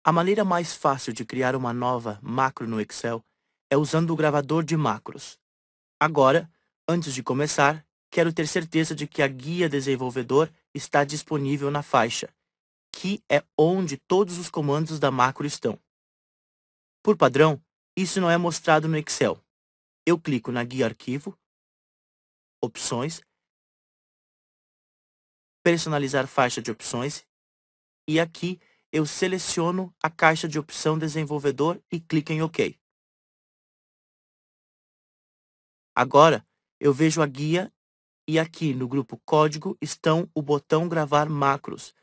A maneira mais fácil de criar uma nova macro no Excel é usando o gravador de macros. Agora, antes de começar, quero ter certeza de que a guia desenvolvedor está disponível na faixa, que é onde todos os comandos da macro estão. Por padrão, isso não é mostrado no Excel. Eu clico na guia Arquivo, Opções, Personalizar faixa de opções, e aqui eu seleciono a caixa de opção Desenvolvedor e clico em OK. Agora, eu vejo a guia e aqui no grupo Código estão o botão Gravar Macros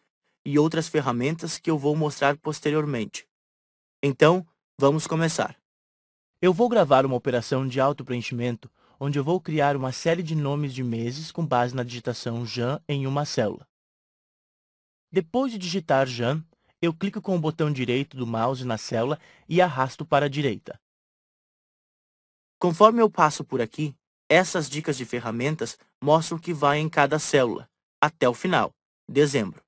e outras ferramentas que eu vou mostrar posteriormente. Então, vamos começar. Eu vou gravar uma operação de autopreenchimento onde eu vou criar uma série de nomes de meses com base na digitação Jan em uma célula. Depois de digitar Jan, eu clico com o botão direito do mouse na célula e arrasto para a direita. Conforme eu passo por aqui, essas dicas de ferramentas mostram o que vai em cada célula, até o final, dezembro.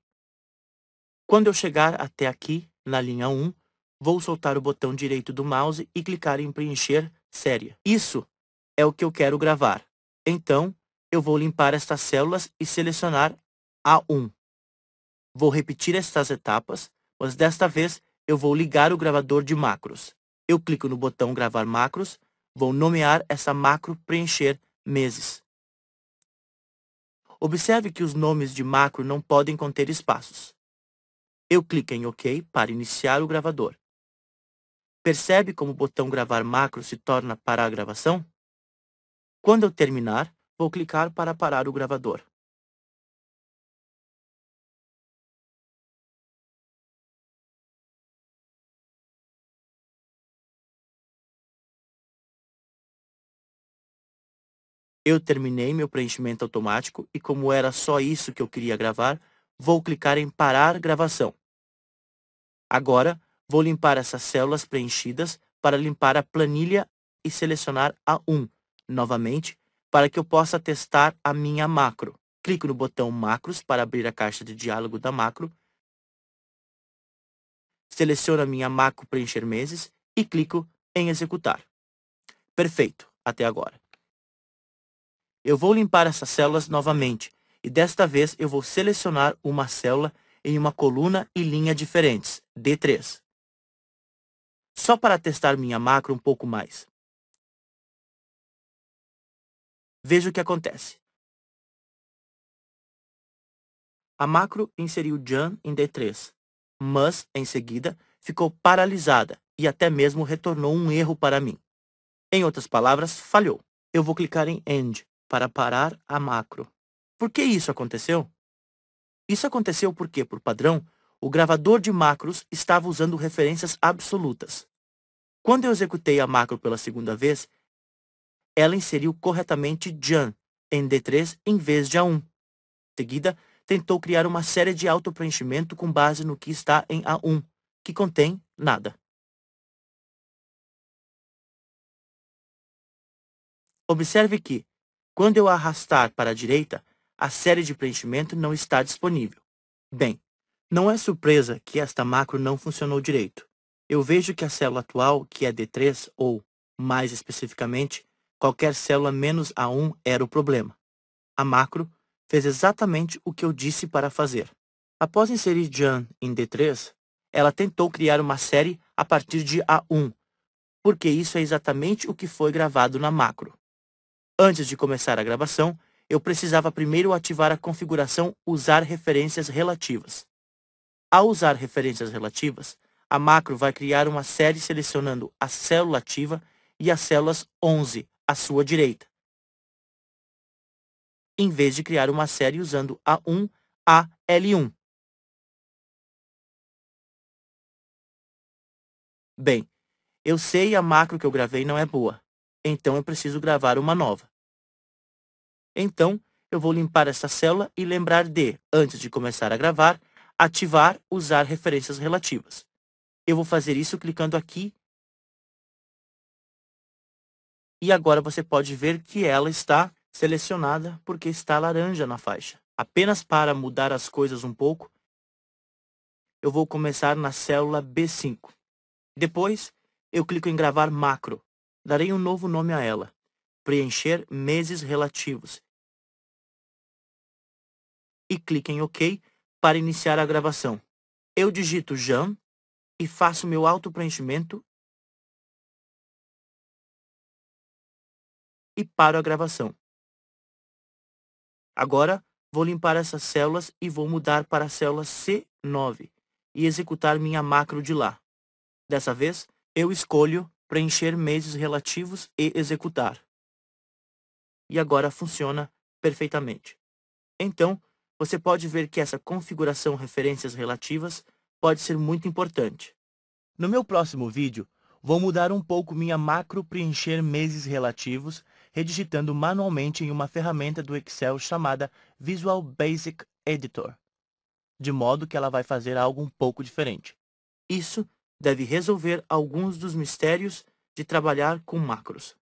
Quando eu chegar até aqui, na linha 1, vou soltar o botão direito do mouse e clicar em Preencher Série. Isso é o que eu quero gravar. Então, eu vou limpar estas células e selecionar A1. Vou repetir estas etapas, mas desta vez eu vou ligar o gravador de macros. Eu clico no botão Gravar Macros, vou nomear essa macro Preencher Meses. Observe que os nomes de macro não podem conter espaços. Eu clico em OK para iniciar o gravador. Percebe como o botão Gravar Macro se torna para a gravação? Quando eu terminar, vou clicar para parar o gravador. Eu terminei meu preenchimento automático e como era só isso que eu queria gravar, vou clicar em Parar Gravação. Agora, vou limpar essas células preenchidas para limpar a planilha e selecionar a 1, novamente, para que eu possa testar a minha macro. Clico no botão Macros para abrir a caixa de diálogo da macro, seleciono a minha macro Preencher Meses e clico em Executar. Perfeito, até agora. Eu vou limpar essas células novamente, e desta vez eu vou selecionar uma célula em uma coluna e linha diferentes, D3. Só para testar minha macro um pouco mais. Veja o que acontece. A macro inseriu Jan em D3, mas, em seguida, ficou paralisada e até mesmo retornou um erro para mim. Em outras palavras, falhou. Eu vou clicar em End para parar a macro. Por que isso aconteceu? Isso aconteceu porque, por padrão, o gravador de macros estava usando referências absolutas. Quando eu executei a macro pela segunda vez, ela inseriu corretamente Jan em D3 em vez de A1. Em seguida, tentou criar uma série de autopreenchimento com base no que está em A1, que contém nada. Observe que, quando eu arrastar para a direita, a série de preenchimento não está disponível. Bem, não é surpresa que esta macro não funcionou direito. Eu vejo que a célula atual, que é D3, ou, mais especificamente, qualquer célula menos A1 era o problema. A macro fez exatamente o que eu disse para fazer. Após inserir Jan em D3, ela tentou criar uma série a partir de A1, porque isso é exatamente o que foi gravado na macro. Antes de começar a gravação, eu precisava primeiro ativar a configuração Usar referências relativas. Ao usar referências relativas, a macro vai criar uma série selecionando a célula ativa e as células 11 à sua direita, em vez de criar uma série usando A1 a L1. Bem, eu sei a macro que eu gravei não é boa, então eu preciso gravar uma nova. Então, eu vou limpar essa célula e lembrar de, antes de começar a gravar, ativar Usar referências relativas. Eu vou fazer isso clicando aqui. E agora você pode ver que ela está selecionada porque está laranja na faixa. Apenas para mudar as coisas um pouco, eu vou começar na célula B5. Depois, eu clico em gravar macro. Darei um novo nome a ela. Preencher meses relativos. E clique em OK para iniciar a gravação. Eu digito Jean e faço meu auto-preenchimento e paro a gravação. Agora, vou limpar essas células e vou mudar para a célula C9 e executar minha macro de lá. Dessa vez, eu escolho preencher meses relativos e executar. E agora funciona perfeitamente. Então, você pode ver que essa configuração referências relativas pode ser muito importante. No meu próximo vídeo, vou mudar um pouco minha macro preencher meses relativos, redigitando manualmente em uma ferramenta do Excel chamada Visual Basic Editor, de modo que ela vai fazer algo um pouco diferente. Isso deve resolver alguns dos mistérios de trabalhar com macros.